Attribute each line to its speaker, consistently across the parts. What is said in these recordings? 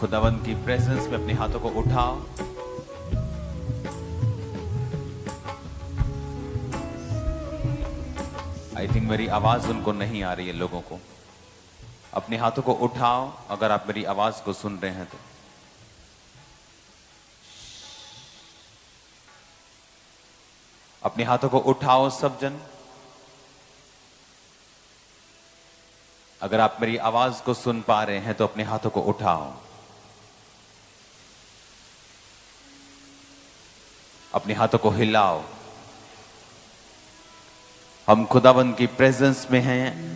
Speaker 1: खुदावंद की प्रेजेंस में अपने हाथों को उठाओ। आई थिंक मेरी आवाज उनको नहीं आ रही है, लोगों को। अपने हाथों को उठाओ अगर आप मेरी आवाज को सुन रहे हैं तो। अपने हाथों को उठाओ सब जन। अगर आप मेरी आवाज को सुन पा रहे हैं तो अपने हाथों को उठाओ। अपने हाथों को हिलाओ। हम खुदावंद की प्रेजेंस में हैं।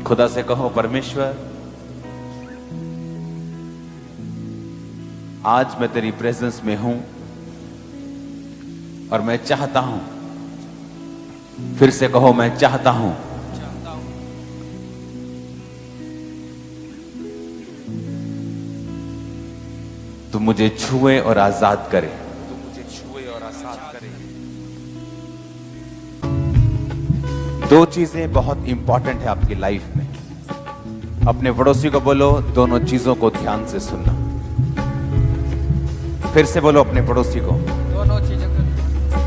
Speaker 1: खुदा से कहो, परमेश्वर आज मैं तेरी प्रेजेंस में हूं और मैं चाहता हूं। फिर से कहो, मैं चाहता हूं तू मुझे छुए और आजाद करे। दो चीजें बहुत इंपॉर्टेंट है आपकी लाइफ में। अपने पड़ोसी को बोलो, दोनों चीजों को ध्यान से सुनना। फिर से बोलो अपने पड़ोसी को,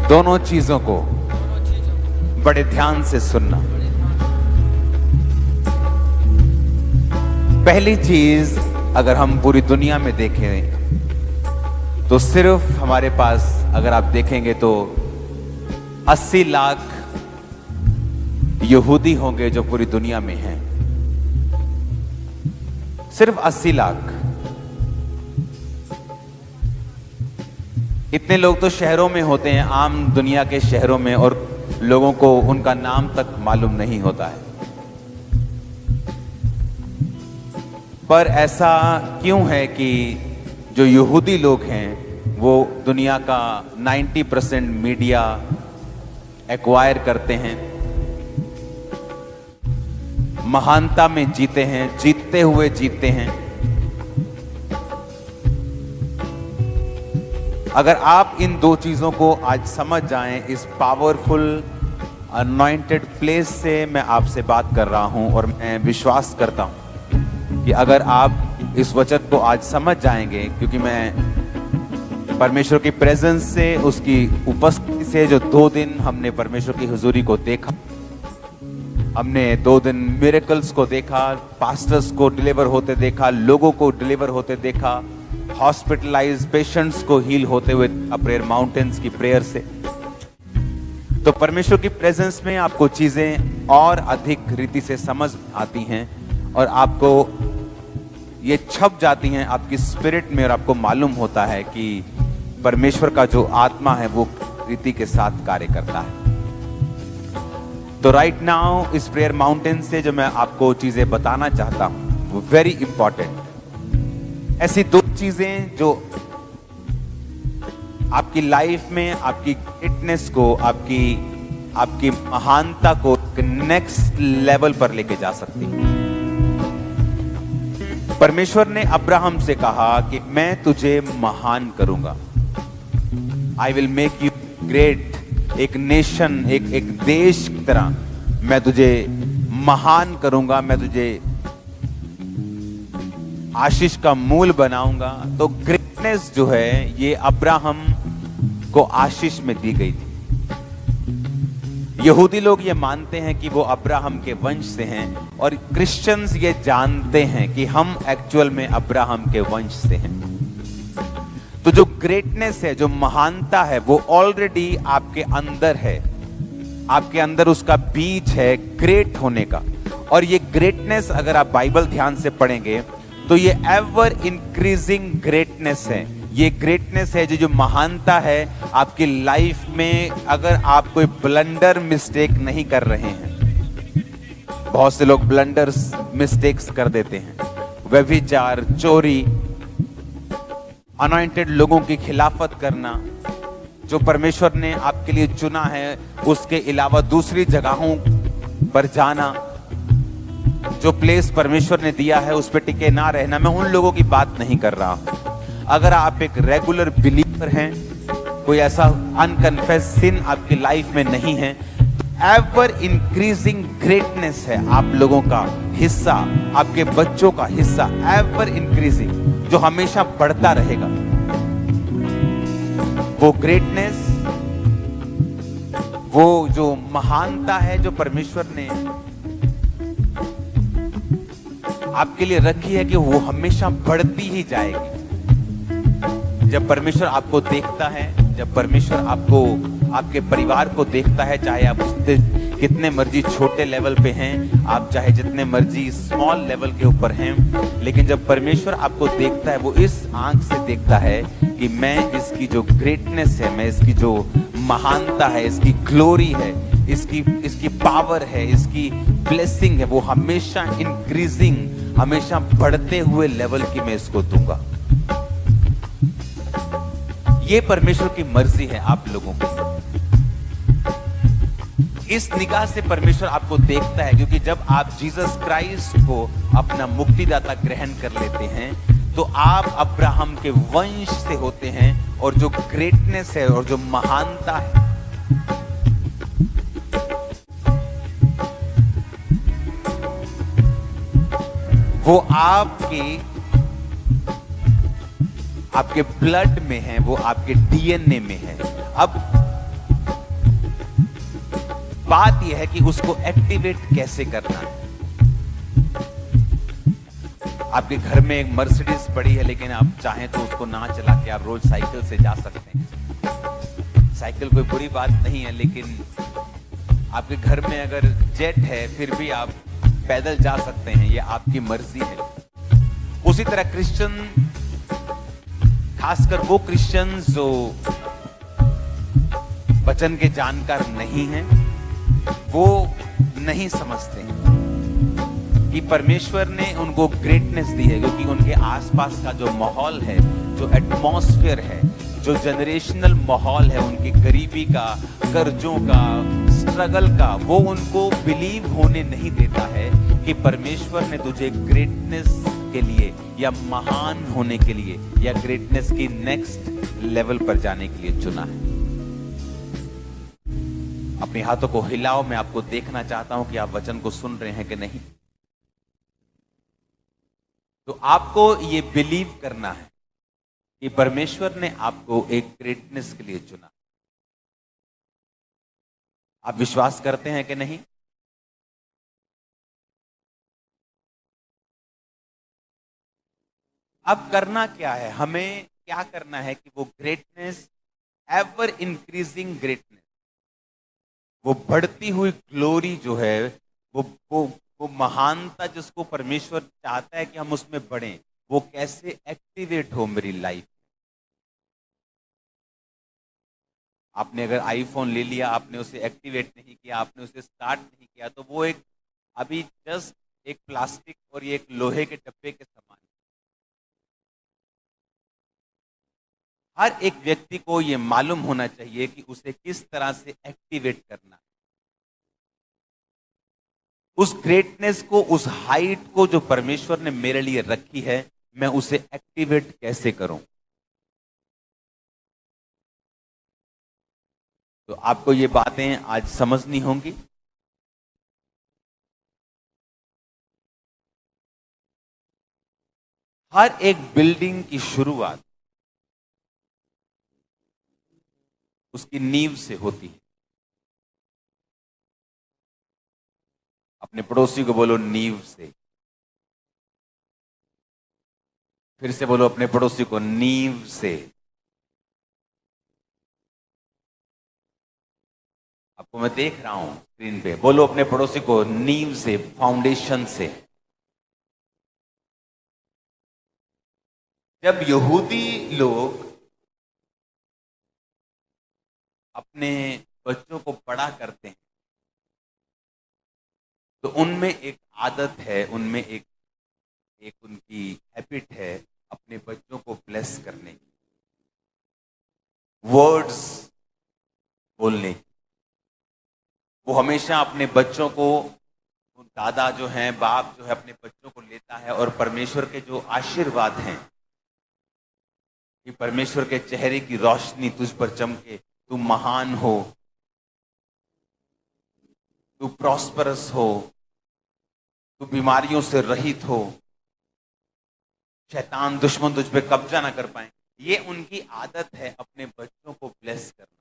Speaker 1: दोनों चीजों को बड़े ध्यान से सुनना। पहली चीज, अगर हम पूरी दुनिया में देखें तो सिर्फ हमारे पास, अगर आप देखेंगे तो 80 लाख यहूदी होंगे जो पूरी दुनिया में हैं। सिर्फ 80 लाख। इतने लोग तो शहरों में होते हैं, आम दुनिया के शहरों में, और लोगों को उनका नाम तक मालूम नहीं होता है। पर ऐसा क्यों है कि जो यहूदी लोग हैं वो दुनिया का 90% मीडिया एक्वायर करते हैं, महानता में जीते हैं, जीतते हुए जीतते हैं। अगर आप इन दो चीजों को आज समझ जाएं, इस पावरफुल अनॉइंटेड प्लेस से मैं आपसे बात कर रहा हूं, और मैं विश्वास करता हूं कि अगर आप इस वचन को आज समझ जाएंगे, क्योंकि मैं परमेश्वर की प्रेजेंस से, उसकी उपस्थिति से, जो 2 दिन हमने परमेश्वर की हुजूरी को देखा, हमने 2 दिन मिरेकल्स को देखा, पास्टर्स को डिलीवर होते देखा, लोगों को डिलीवर होते देखा, हॉस्पिटलाइज पेशेंट्स को हील होते हुए प्रेयर माउंटेन्स की प्रेयर से। तो परमेश्वर की प्रेजेंस में आपको चीजें और अधिक रीति से समझ आती हैं और आपको ये छप जाती हैं आपकी स्पिरिट में, और आपको मालूम होता है कि परमेश्वर का जो आत्मा है वो रीति के साथ कार्य करता है। तो राइट नाउ इस प्रेयर माउंटेन से जो मैं आपको चीजें बताना चाहता हूं वो वेरी इंपॉर्टेंट। ऐसी 2 चीजें जो आपकी लाइफ में आपकी ग्रेटनेस को, आपकी महानता को नेक्स्ट लेवल पर लेके जा सकती है। परमेश्वर ने अब्राहम से कहा कि मैं तुझे महान करूंगा। I will make you great. एक नेशन, एक देश की तरह मैं तुझे महान करूंगा, मैं तुझे आशीष का मूल बनाऊंगा। तो ग्रेटनेस जो है ये अब्राहम को आशीष में दी गई थी। यहूदी लोग ये मानते हैं कि वो अब्राहम के वंश से हैं, और क्रिश्चियंस ये जानते हैं कि हम एक्चुअल में अब्राहम के वंश से हैं। तो जो ग्रेटनेस है, जो महानता है, वो ऑलरेडी आपके अंदर है। आपके अंदर उसका बीज है ग्रेट होने का। और ये ग्रेटनेस अगर आप बाइबल ध्यान से पढ़ेंगे तो ये एवर इंक्रीजिंग ग्रेटनेस है। ये ग्रेटनेस है जो महानता है आपकी लाइफ में, अगर आप कोई ब्लंडर मिस्टेक नहीं कर रहे हैं। बहुत से लोग ब्लंडर्स मिस्टेक्स कर देते हैं, व्यभिचार, चोरी, अनॉइंटेड लोगों की खिलाफत करना, जो परमेश्वर ने आपके लिए चुना है, उसके अलावा दूसरी जगहों पर जाना, जो प्लेस परमेश्वर ने दिया है उस पर टिके ना रहना, मैं उन लोगों की बात नहीं कर रहा हूं। अगर आप एक रेगुलर बिलीवर हैं, कोई ऐसा अनकन्फेस सिन आपकी लाइफ में नहीं है, एवर इंक्रीजिंग ग्रेटनेस है आप लोगों का हिस्सा, आपके बच्चों का हिस्सा, एवर इंक्रीजिंग, जो हमेशा बढ़ता रहेगा। वो ग्रेटनेस, वो जो महानता है जो परमेश्वर ने आपके लिए रखी है, कि वो हमेशा बढ़ती ही जाएगी। जब परमेश्वर आपको देखता है, जब परमेश्वर आपको, आपके परिवार को देखता है, चाहे आप कितने मर्जी छोटे लेवल पे हैं, आप चाहे जितने मर्जी स्मॉल लेवल के ऊपर हैं, लेकिन जब परमेश्वर आपको देखता है, वो इस आंख से देखता है कि मैं इसकी जो ग्रेटनेस है, मैं इसकी जो महानता है, इसकी ग्लोरी है, इसकी पावर है, इसकी ब्लेसिंग है, वो हमेशा इंक्रीजिंग, हमेशा बढ़ते हुए लेवल की मैं इसको दूंगा। ये परमेश्वर की मर्जी है आप लोगों की। इस निगाह से परमेश्वर आपको देखता है, क्योंकि जब आप जीसस क्राइस्ट को अपना मुक्तिदाता ग्रहण कर लेते हैं, तो आप अब्राहम के वंश से होते हैं, और जो ग्रेटनेस है और जो महानता है, वो आपके ब्लड में है, वो आपके डीएनए में है। अब बात यह है कि उसको एक्टिवेट कैसे करना है। आपके घर में एक मर्सिडीज पड़ी है, लेकिन आप चाहें तो उसको ना चला के आप रोज साइकिल से जा सकते हैं। साइकिल कोई बुरी बात नहीं है, लेकिन आपके घर में अगर जेट है, फिर भी आप पैदल जा सकते हैं, ये आपकी मर्जी है। उसी तरह क्रिश्चियन, खासकर वो क्रिश्चियन जो वचन के जानकार नहीं हैं, वो नहीं समझते कि परमेश्वर ने उनको ग्रेटनेस दी है, क्योंकि उनके आसपास का जो माहौल है, जो एटमॉस्फेयर है, जो जनरेशनल माहौल है, उनकी गरीबी का, कर्जों का, स्ट्रगल का, वो उनको बिलीव होने नहीं देता है कि परमेश्वर ने तुझे ग्रेटनेस के लिए या महान होने के लिए या ग्रेटनेस की नेक्स्ट लेवल पर जाने के लिए चुना है। अपने हाथों को हिलाओ, मैं आपको देखना चाहता हूं कि आप वचन को सुन रहे हैं कि नहीं। तो आपको ये बिलीव करना है कि परमेश्वर ने आपको एक ग्रेटनेस के लिए चुना। आप विश्वास करते हैं कि नहीं? अब करना क्या है, हमें क्या करना है कि वो ग्रेटनेस, एवर इंक्रीजिंग ग्रेटनेस, वो बढ़ती हुई ग्लोरी जो है, वो महानता जिसको परमेश्वर चाहता है कि हम उसमें बढ़ें, वो कैसे एक्टिवेट हो मेरी लाइफ। आपने अगर आईफोन ले लिया, आपने उसे एक्टिवेट नहीं किया, आपने उसे स्टार्ट नहीं किया, तो वो एक अभी जस्ट एक प्लास्टिक और ये एक लोहे के डब्बे के समान। हर एक व्यक्ति को ये मालूम होना चाहिए कि उसे किस तरह से एक्टिवेट करना है, उस ग्रेटनेस को, उस हाइट को जो परमेश्वर ने मेरे लिए रखी है, मैं उसे एक्टिवेट कैसे करूं। तो आपको ये बातें आज समझनी होंगी। हर एक बिल्डिंग की शुरुआत उसकी नींव से होती है। अपने पड़ोसी को बोलो नींव से। फिर से बोलो अपने पड़ोसी को, नींव से। आपको मैं देख रहा हूं स्क्रीन पे, बोलो अपने पड़ोसी को, नींव से, फाउंडेशन से। जब यहूदी लोग अपने बच्चों को बड़ा करते हैं, तो उनमें एक आदत है, उनमें एक उनकी हैबिट है अपने बच्चों को ब्लेस करने की। वर्ड्स बोलने की। वो हमेशा अपने बच्चों को, दादा जो हैं, बाप जो है, अपने बच्चों को लेता है और परमेश्वर के जो आशीर्वाद हैं कि परमेश्वर के चेहरे की रोशनी तुझ पर चमके, तू महान हो, तू प्रॉस्परस हो, तू बीमारियों से रहित हो, शैतान दुश्मन तुझ पे कब्जा ना कर पाए। ये उनकी आदत है अपने बच्चों को ब्लेस करना।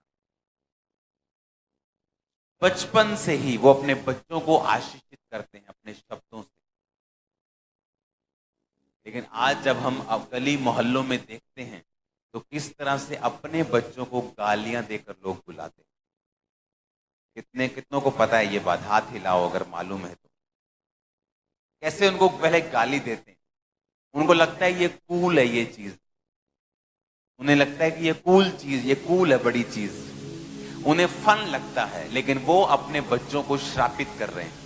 Speaker 1: बचपन से ही वो अपने बच्चों को आशीषित करते हैं अपने शब्दों से। लेकिन आज जब हम अब गली मोहल्लों में देखते हैं तो किस तरह से अपने बच्चों को गालियां देकर लोग बुलाते हैं। कितनों को पता है ये बात? हाथ हिलाओ अगर मालूम है तो। कैसे उनको पहले गाली देते हैं। उनको लगता है ये कूल है, ये चीज उन्हें लगता है कि ये कूल चीज, ये कूल है, बड़ी चीज उन्हें फन लगता है। लेकिन वो अपने बच्चों को श्रापित कर रहे हैं।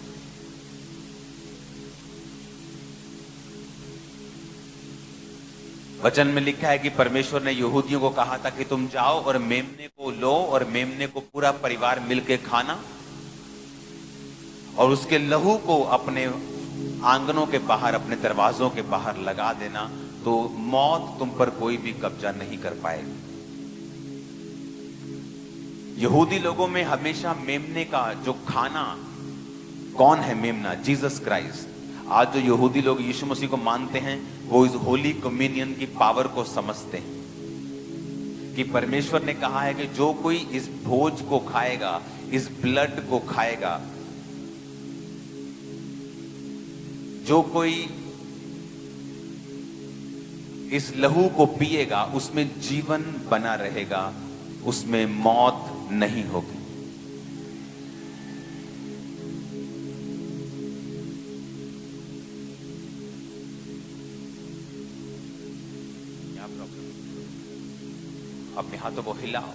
Speaker 1: वचन में लिखा है कि परमेश्वर ने यहूदियों को कहा था कि तुम जाओ और मेमने को लो और मेमने को पूरा परिवार मिलकर खाना और उसके लहू को अपने आंगनों के बाहर, अपने दरवाजों के बाहर लगा देना, तो मौत तुम पर कोई भी कब्जा नहीं कर पाएगी। यहूदी लोगों में हमेशा मेमने का जो खाना, कौन है मेमना? Jesus Christ. आज जो यहूदी लोग यीशु मसीह को मानते हैं वो इस होली कम्युनियन की पावर को समझते हैं कि परमेश्वर ने कहा है कि जो कोई इस भोज को खाएगा, इस ब्लड को खाएगा, जो कोई इस लहू को पिएगा, उसमें जीवन बना रहेगा, उसमें मौत नहीं होगी। क्या प्रॉब्लम? अपने हाथों को हिलाओ।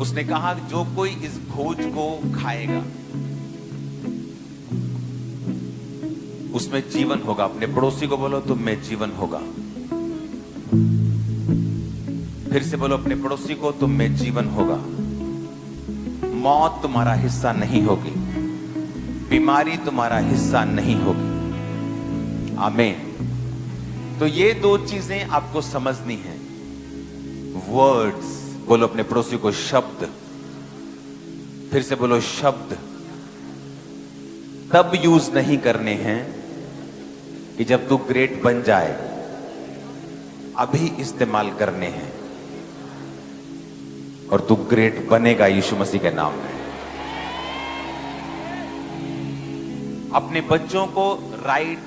Speaker 1: उसने कहा जो कोई इस भोज को खाएगा उसमें जीवन होगा। अपने पड़ोसी को बोलो तुम में जीवन होगा। फिर से बोलो अपने पड़ोसी को तुम में जीवन होगा। मौत तुम्हारा हिस्सा नहीं होगी, बीमारी तुम्हारा हिस्सा नहीं होगी। आमीन। तो ये दो चीजें आपको समझनी है। वर्ड्स, बोलो अपने पड़ोसी को शब्द। फिर से बोलो शब्द। तब यूज नहीं करने हैं कि जब तू ग्रेट बन जाए, अभी इस्तेमाल करने हैं और तू ग्रेट बनेगा यीशु मसीह के नाम में। अपने बच्चों को राइट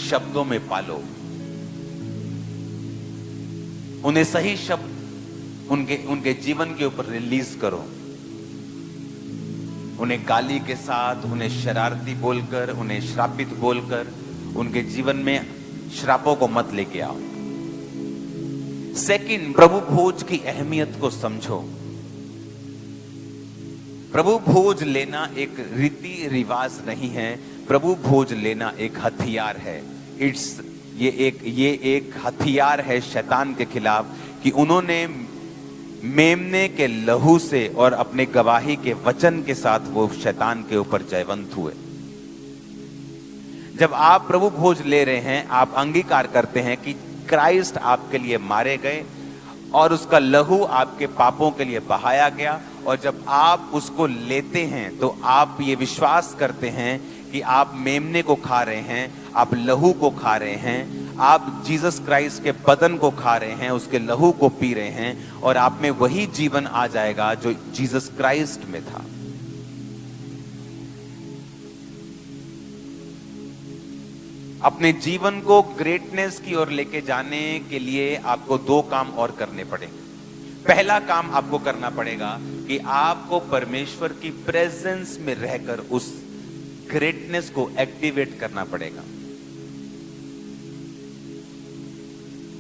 Speaker 1: शब्दों में पालो। उन्हें सही शब्द उनके जीवन के ऊपर रिलीज करो। उन्हें गाली के साथ, उन्हें शरारती बोलकर, उन्हें श्रापित बोलकर उनके जीवन में श्रापों को मत लेके आओ। सेकंड, प्रभु भोज की अहमियत को समझो। प्रभु भोज लेना एक रीति रिवाज नहीं है, प्रभु भोज लेना एक हथियार है। ये एक हथियार है शैतान के खिलाफ कि उन्होंने मेमने के लहू से और अपने गवाही के वचन के साथ वो शैतान के ऊपर जयवंत हुए। जब आप प्रभु भोज ले रहे हैं, आप अंगीकार करते हैं कि क्राइस्ट आपके लिए मारे गए और उसका लहू आपके पापों के लिए बहाया गया। और जब आप उसको लेते हैं तो आप ये विश्वास करते हैं कि आप मेमने को खा रहे हैं, आप लहू को खा रहे हैं, आप जीसस क्राइस्ट के बदन को खा रहे हैं, उसके लहू को पी रहे हैं और आप में वही जीवन आ जाएगा जो जीसस क्राइस्ट में था। अपने जीवन को ग्रेटनेस की ओर लेके जाने के लिए आपको दो काम और करने पड़ेंगे। पहला काम आपको करना पड़ेगा कि आपको परमेश्वर की प्रेजेंस में रहकर उस ग्रेटनेस को एक्टिवेट करना पड़ेगा।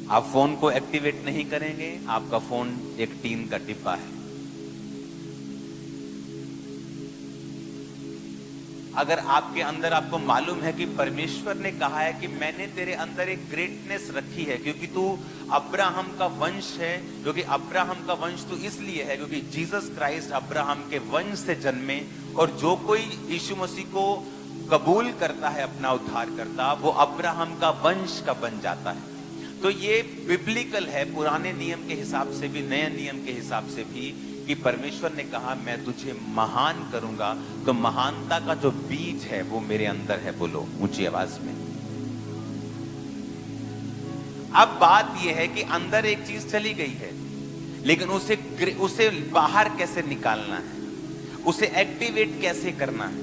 Speaker 1: आप फोन को एक्टिवेट नहीं करेंगे, आपका फोन एक टीन का डिब्बा है। अगर आपके अंदर आपको मालूम है कि परमेश्वर ने कहा है कि मैंने तेरे अंदर एक ग्रेटनेस रखी है क्योंकि तू अब्राहम का वंश है, क्योंकि अब्राहम का वंश तो इसलिए है क्योंकि जीसस क्राइस्ट अब्राहम के वंश से जन्मे, और जो कोई यीशु मसीह को कबूल करता है अपना उद्धारकर्ता, वो अब्राहम का वंश का बन जाता है। तो ये बिब्लिकल है, पुराने नियम के हिसाब से भी नए नियम के हिसाब से भी, कि परमेश्वर ने कहा मैं तुझे महान करूंगा। तो महानता का जो बीज है वो मेरे अंदर है। बोलो ऊंची आवाज में। अब बात यह है कि अंदर एक चीज चली गई है, लेकिन उसे बाहर कैसे निकालना है, उसे एक्टिवेट कैसे करना है।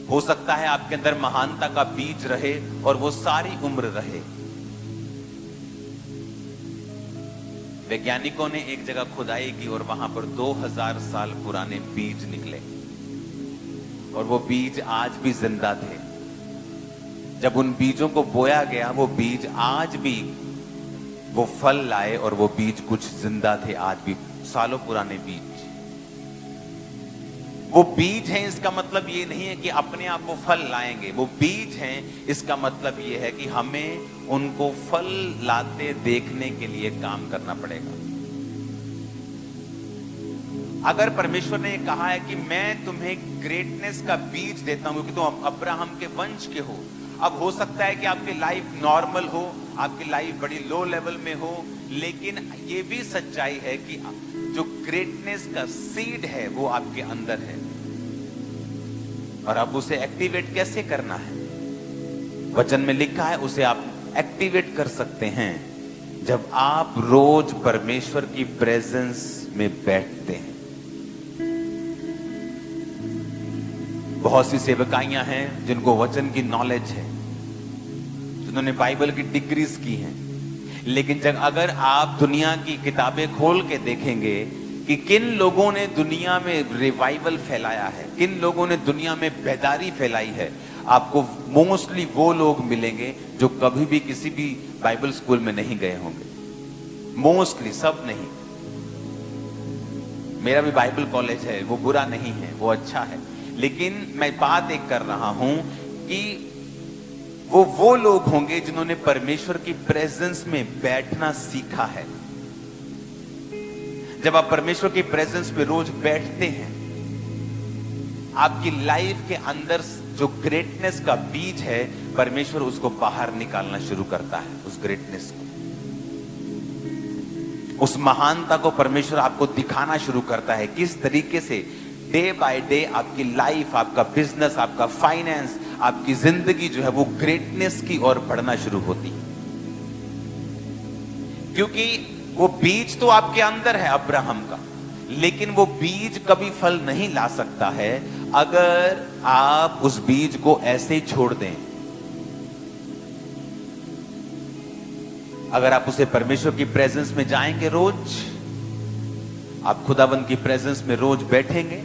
Speaker 1: हो सकता है आपके अंदर महानता का बीज रहे और वो सारी उम्र रहे। वैज्ञानिकों ने एक जगह खुदाई की और वहां पर 2000 साल पुराने बीज निकले, और वो बीज आज भी जिंदा थे। जब उन बीजों को बोया गया, वो बीज आज भी वो फल लाए, और वो बीज कुछ जिंदा थे आज भी, सालों पुराने बीज। वो बीज हैं, इसका मतलब ये नहीं है कि अपने आप वो फल लाएंगे। वो बीज हैं, इसका मतलब ये है कि हमें उनको फल लाते देखने के लिए काम करना पड़ेगा। अगर परमेश्वर ने कहा है कि मैं तुम्हें ग्रेटनेस का बीज देता हूं क्योंकि तुम अब्राहम के वंश के हो, अब हो सकता है कि आपकी लाइफ नॉर्मल हो, आपकी लाइफ बड़ी लो लेवल में हो, लेकिन ये भी सच्चाई है कि जो ग्रेटनेस का सीड है वो आपके अंदर है। और अब उसे एक्टिवेट कैसे करना है? वचन में लिखा है उसे आप एक्टिवेट कर सकते हैं जब आप रोज परमेश्वर की प्रेजेंस में बैठते हैं। बहुत सी सेवकाइयां हैं जिनको वचन की नॉलेज है, जिन्होंने बाइबल की डिग्रीज की हैं, लेकिन जब अगर आप दुनिया की किताबें खोल के देखेंगे कि किन लोगों ने दुनिया में रिवाइवल फैलाया है, किन लोगों ने दुनिया में बेदारी फैलाई है, आपको मोस्टली वो लोग मिलेंगे जो कभी भी किसी भी बाइबल स्कूल में नहीं गए होंगे। मोस्टली, सब नहीं। मेरा भी बाइबल कॉलेज है, वो बुरा नहीं है, वो अच्छा है, लेकिन मैं बात एक कर रहा हूं कि वो लोग होंगे जिन्होंने परमेश्वर की प्रेजेंस में बैठना सीखा है। जब आप परमेश्वर की प्रेजेंस में रोज बैठते हैं, आपकी लाइफ के अंदर जो ग्रेटनेस का बीज है, परमेश्वर उसको बाहर निकालना शुरू करता है। उस ग्रेटनेस को, उस महानता को परमेश्वर आपको दिखाना शुरू करता है। किस तरीके से डे बाय डे आपकी लाइफ, आपका बिजनेस, आपका फाइनेंस, आपकी जिंदगी जो है वो ग्रेटनेस की ओर बढ़ना शुरू होती है। क्योंकि वो बीज तो आपके अंदर है अब्राहम का, लेकिन वो बीज कभी फल नहीं ला सकता है अगर आप उस बीज को ऐसे ही छोड़ दें। अगर आप उसे परमेश्वर की प्रेजेंस में जाएंगे, रोज आप खुदाबंद की प्रेजेंस में रोज बैठेंगे,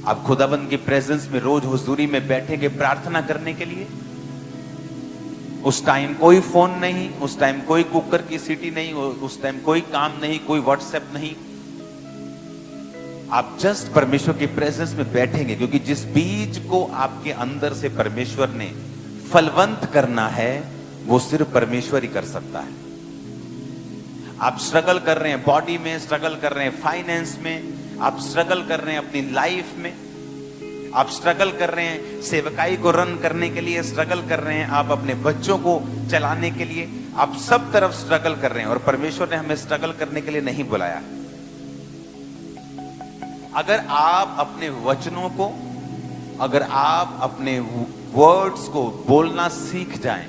Speaker 1: आप खुदाबंद की प्रेजेंस में रोज हुजूरी में बैठेंगे प्रार्थना करने के लिए। उस टाइम कोई फोन नहीं, उस टाइम कोई कुकर की सीटी नहीं, उस टाइम कोई काम नहीं, कोई व्हाट्सएप नहीं। आप जस्ट परमेश्वर की प्रेजेंस में बैठेंगे, क्योंकि जिस बीज को आपके अंदर से परमेश्वर ने फलवंत करना है वो सिर्फ परमेश्वर ही कर सकता है। आप स्ट्रगल कर रहे हैं बॉडी में, स्ट्रगल कर रहे हैं फाइनेंस में, आप स्ट्रगल कर रहे हैं अपनी लाइफ में, आप स्ट्रगल कर रहे हैं सेवकाई को रन करने के लिए, स्ट्रगल कर रहे हैं आप अपने बच्चों को चलाने के लिए, आप सब तरफ स्ट्रगल कर रहे हैं, और परमेश्वर ने हमें स्ट्रगल करने के लिए नहीं बुलाया। अगर आप अपने वचनों को, अगर आप अपने वर्ड्स को बोलना सीख जाएं।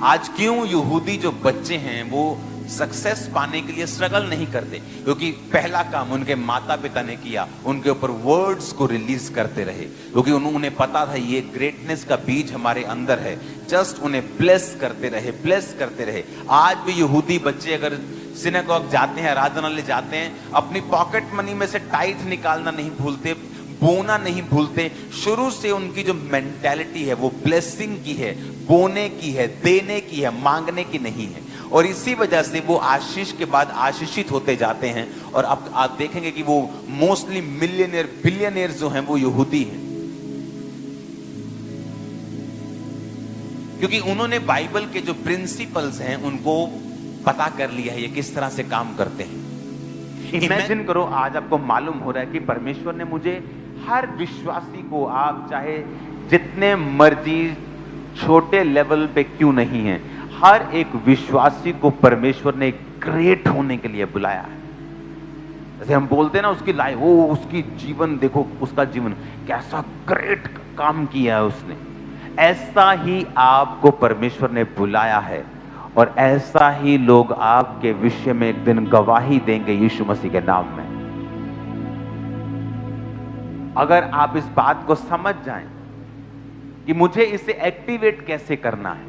Speaker 1: आज क्यों यहूदी जो बच्चे हैं वो सक्सेस पाने के लिए स्ट्रगल नहीं करते? क्योंकि पहला काम उनके माता पिता ने किया, उनके ऊपर वर्ड्स को रिलीज करते रहे, क्योंकि उन्हें पता था ये ग्रेटनेस का बीज हमारे अंदर है। जस्ट उन्हें ब्लेस करते रहे, ब्लेस करते रहे। आज भी यहूदी बच्चे अगर सिनेगॉग जाते हैं, आराधनालय जाते हैं, अपनी पॉकेट मनी में से टाइथ निकालना नहीं भूलते, बोना नहीं भूलते। शुरू से उनकी जो मेंटालिटी है वो ब्लेसिंग की है, बोने की है, देने की है, मांगने की नहीं है। और इसी वजह से वो आशीष के बाद आशीषित होते जाते हैं। और अब आप देखेंगे कि वो मोस्टली मिलियनियर बिलियनियर जो हैं वो यहूदी हैं, क्योंकि उन्होंने बाइबल के जो प्रिंसिपल्स हैं उनको पता कर लिया है ये किस तरह से काम करते हैं। इमेजिन करो, आज आपको मालूम हो रहा है कि परमेश्वर ने मुझे हर विश्वासी को, आप चाहे जितने मर्जी छोटे लेवल पे क्यों नहीं है, हर एक विश्वासी को परमेश्वर ने ग्रेट होने के लिए बुलाया है। जैसे हम बोलते हैं ना, उसकी लाइफ, वो उसकी जीवन देखो, उसका जीवन कैसा ग्रेट काम किया है उसने, ऐसा ही आपको परमेश्वर ने बुलाया है। और ऐसा ही लोग आपके विषय में एक दिन गवाही देंगे यीशु मसीह के नाम में। अगर आप इस बात को समझ जाएं कि मुझे इसे एक्टिवेट कैसे करना है,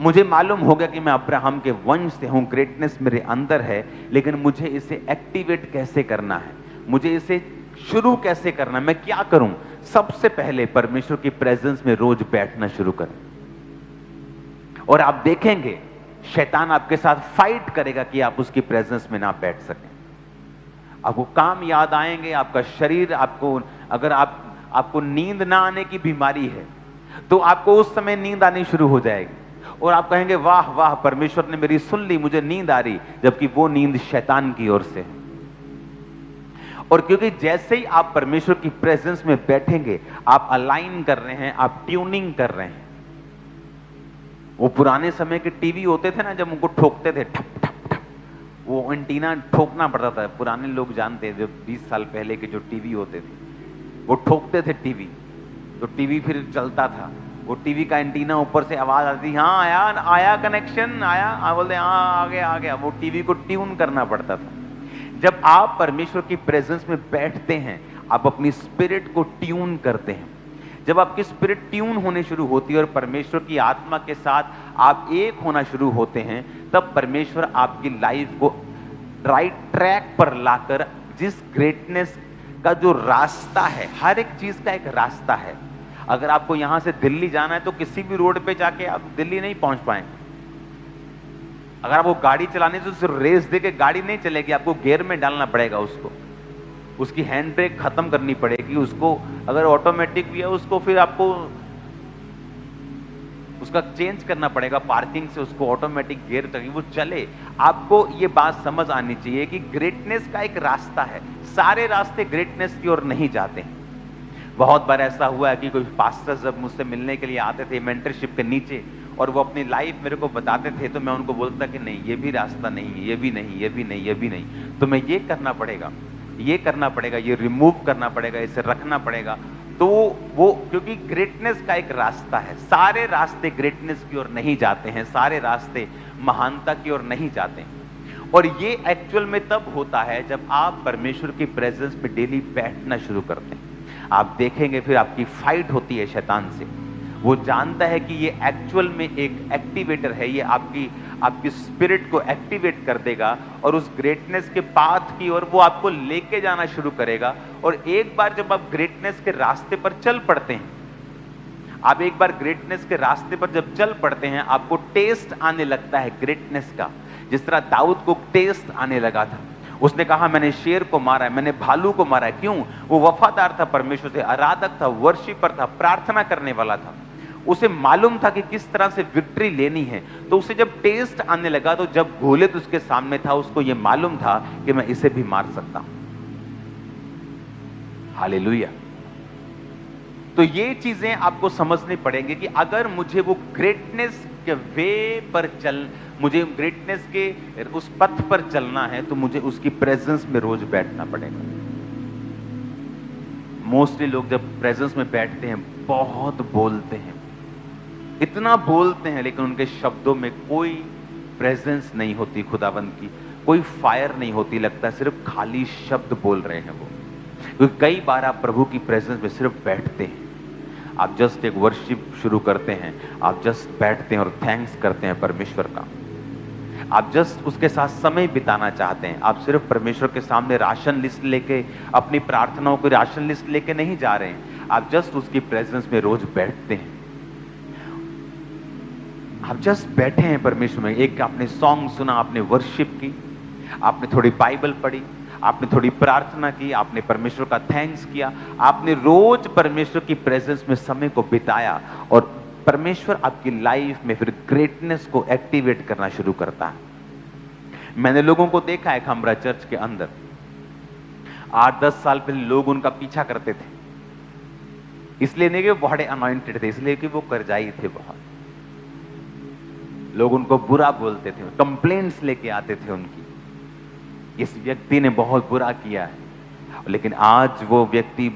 Speaker 1: मुझे मालूम हो गया कि मैं अब्राहम के वंश से हूं, ग्रेटनेस मेरे अंदर है, लेकिन मुझे इसे एक्टिवेट कैसे करना है, मुझे इसे शुरू कैसे करना है, मैं क्या करूं? सबसे पहले परमेश्वर की प्रेजेंस में रोज बैठना शुरू करें। और आप देखेंगे शैतान आपके साथ फाइट करेगा कि आप उसकी प्रेजेंस में ना बैठ सकें। आपको काम याद आएंगे, आपका शरीर, आपको अगर आपको नींद ना आने की बीमारी है तो आपको उस समय नींद आनी शुरू हो जाएगी और आप कहेंगे वाह वाह, परमेश्वर ने मेरी सुन ली, मुझे नींद आ रही, जबकि वो नींद शैतान की ओर से है। और क्योंकि जैसे ही आप परमेश्वर की प्रेजेंस में बैठेंगे, आप अलाइन कर रहे हैं, आप ट्यूनिंग कर रहे हैं। वो पुराने समय के टीवी होते थे ना, जब उनको ठोकते थे ठप ठप ठप, वो एंटीना ठोकना पड़ता था। पुराने लोग जानते थे, 20 साल पहले के जो टीवी होते थे, वो ठोकते थे टीवी, तो टीवी फिर चलता था। वो टीवी का एंटीना ऊपर से आवाज आती, हाँ आया आया कनेक्शन आया, बोलते हाँ आ गया। वो टीवी को ट्यून करना पड़ता था। जब आप परमेश्वर की प्रेजेंस में बैठते हैं, आप अपनी स्पिरिट को ट्यून करते हैं। जब आपकी स्पिरिट ट्यून होने शुरू होती है और परमेश्वर की आत्मा के साथ आप एक होना शुरू होते हैं, तब परमेश्वर आपकी लाइफ को राइट ट्रैक पर लाकर, जिस ग्रेटनेस का जो रास्ता है, हर एक चीज का एक रास्ता है। अगर आपको यहां से दिल्ली जाना है तो किसी भी रोड पे जाके आप दिल्ली नहीं पहुंच पाएंगे। अगर आपको गाड़ी चलानी तो सिर्फ रेस दे के गाड़ी नहीं चलेगी, आपको गियर में डालना पड़ेगा उसको, उसकी हैंड ब्रेक खत्म करनी पड़ेगी उसको। अगर ऑटोमेटिक भी है उसको फिर आपको उसका चेंज करना पड़ेगा, पार्किंग से उसको ऑटोमेटिक गियर तक वो चले। आपको ये बात समझ आनी चाहिए कि ग्रेटनेस का एक रास्ता है, सारे रास्ते ग्रेटनेस की ओर नहीं जाते हैं। बहुत बार ऐसा हुआ है कि कोई पास्टर जब मुझसे मिलने के लिए आते थे मेंटरशिप के नीचे, और वो अपनी लाइफ मेरे को बताते थे, तो मैं उनको बोलता कि नहीं, ये भी रास्ता नहीं है, ये भी नहीं, ये भी नहीं, ये भी नहीं, तो मैं ये करना पड़ेगा, ये करना पड़ेगा, ये रिमूव करना पड़ेगा, इसे रखना पड़ेगा। तो वो क्योंकि ग्रेटनेस का एक रास्ता है, सारे रास्ते ग्रेटनेस की ओर नहीं जाते हैं, सारे रास्ते महानता की ओर नहीं जाते हैं। और ये एक्चुअल में तब होता है जब आप परमेश्वर की प्रेजेंस में डेली बैठना शुरू करते हैं। आप देखेंगे फिर आपकी फाइट होती है शैतान से। वो जानता है कि ये एक्चुअल में एक एक्टिवेटर है, ये आपकी स्पिरिट को एक्टिवेट कर देगा और उस ग्रेटनेस के पाथ की ओर वो आपको लेके जाना शुरू करेगा। और एक बार जब आप ग्रेटनेस के रास्ते पर चल पड़ते हैं, आप एक बार ग्रेटनेस के रास्ते पर जब चल पड़ते हैं, आपको टेस्ट आने लगता है ग्रेटनेस का। जिस तरह दाऊद को टेस्ट आने लगा था, उसने कहा मैंने शेर को मारा है, मैंने भालू को मारा है। क्यों? वो वफादार था परमेश्वर से, आराधक था, वर्शिपर था, प्रार्थना करने वाला था। उसे मालूम था कि किस तरह से विक्ट्री लेनी है। तो उसे जब टेस्ट आने लगा, तो जब गोलियत उसके सामने था, उसको यह मालूम था कि मैं इसे भी मार सकता हूं। हालेलुया। तो ये चीजें आपको समझनी पड़ेंगी कि अगर मुझे वो ग्रेटनेस के वे पर मुझे ग्रेटनेस के उस पथ पर चलना है, तो मुझे उसकी प्रेजेंस में रोज बैठना पड़ेगा। मोस्टली लोग जब प्रेजेंस में बैठते हैं बहुत बोलते हैं, इतना बोलते हैं, लेकिन उनके शब्दों में कोई प्रेजेंस नहीं होती खुदावंद की, कोई फायर नहीं होती, लगता है सिर्फ खाली शब्द बोल रहे हैं वो। क्योंकि कई बार आप प्रभु की प्रेजेंस में सिर्फ बैठते हैं, आप जस्ट एक वर्शिप शुरू करते हैं, आप जस्ट बैठते हैं और थैंक्स करते हैं परमेश्वर का। आप जस्ट उसके साथ समय बिताना चाहते हैं। आप सिर्फ परमेश्वर के सामने राशन लिस्ट लेके, अपनी प्रार्थनाओं की राशन लिस्ट लेके नहीं जा रहे हैं, आप जस्ट उसकी प्रेजेंस में रोज बैठते हैं। आप जस्ट बैठे हैं परमेश्वर में, एक आपने सॉन्ग सुना, आपने वर्शिप की, आपने थोड़ी बाइबल पढ़ी, आपने थोड़ी प्रार्थना की, आपने परमेश्वर का थैंक्स किया, आपने रोज परमेश्वर की प्रेजेंस में समय को बिताया, और परमेश्वर आपकी लाइफ में फिर ग्रेटनेस को एक्टिवेट करना शुरू करता है। मैंने लोगों को देखा है खमरा चर्च के अंदर, 8-10 साल पहले लोग उनका पीछा करते थे, इसलिए नहीं कि वो बड़े अनॉइंटेड थे, इसलिए कि वो करजाई थे बहुत। लोग उनको बुरा बोलते थे, कंप्लेंट्स लेके आते थे उनकी, इस व्यक्ति ने बहुत बुरा किया है। लेकिन आज वो व्यक्ति,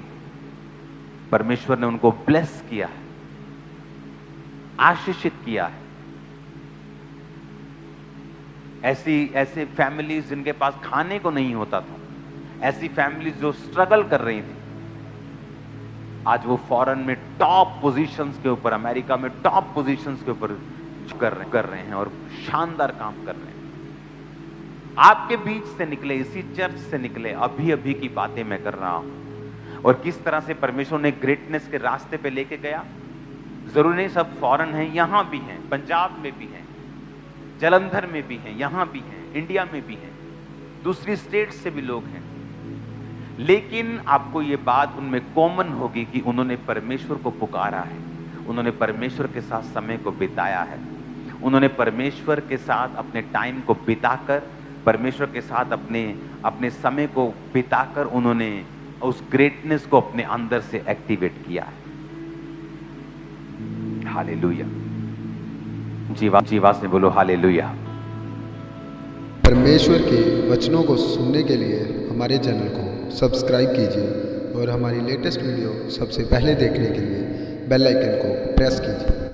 Speaker 1: परमेश्वर ने उनको ब्लेस किया है, आशीषित किया है। ऐसे फैमिलीज जिनके पास खाने को नहीं होता था, ऐसी फैमिलीज जो स्ट्रगल कर रही थी, आज वो फॉरेन में टॉप पोजीशंस के ऊपर, अमेरिका में टॉप पोजीशंस के ऊपर कर रहे हैं और शानदार काम कर रहे हैं। आपके बीच से निकले, इसी चर्च से निकले, अभी अभी की बातें मैं कर रहा हूं, और किस तरह से परमेश्वर ने ग्रेटनेस के रास्ते पे लेके गया। जरूरी नहीं सब फॉरेन है, यहां भी हैं, पंजाब में भी हैं, जलंधर में भी हैं, यहां भी हैं, इंडिया में भी हैं, दूसरी स्टेट से भी लोग हैं। लेकिन आपको ये बात उनमें कॉमन होगी कि उन्होंने परमेश्वर को पुकारा है, उन्होंने परमेश्वर के साथ समय को बिताया है, उन्होंने परमेश्वर के साथ अपने टाइम को बिताकर, परमेश्वर के साथ अपने समय को बिताकर उन्होंने उस ग्रेटनेस को अपने अंदर से एक्टिवेट किया है। हालेलुया। जीवा से बोलो हालेलुया।
Speaker 2: परमेश्वर के वचनों को सुनने के लिए हमारे चैनल को सब्सक्राइब कीजिए और हमारी लेटेस्ट वीडियो सबसे पहले देखने के लिए बेल आइकन को प्रेस कीजिए।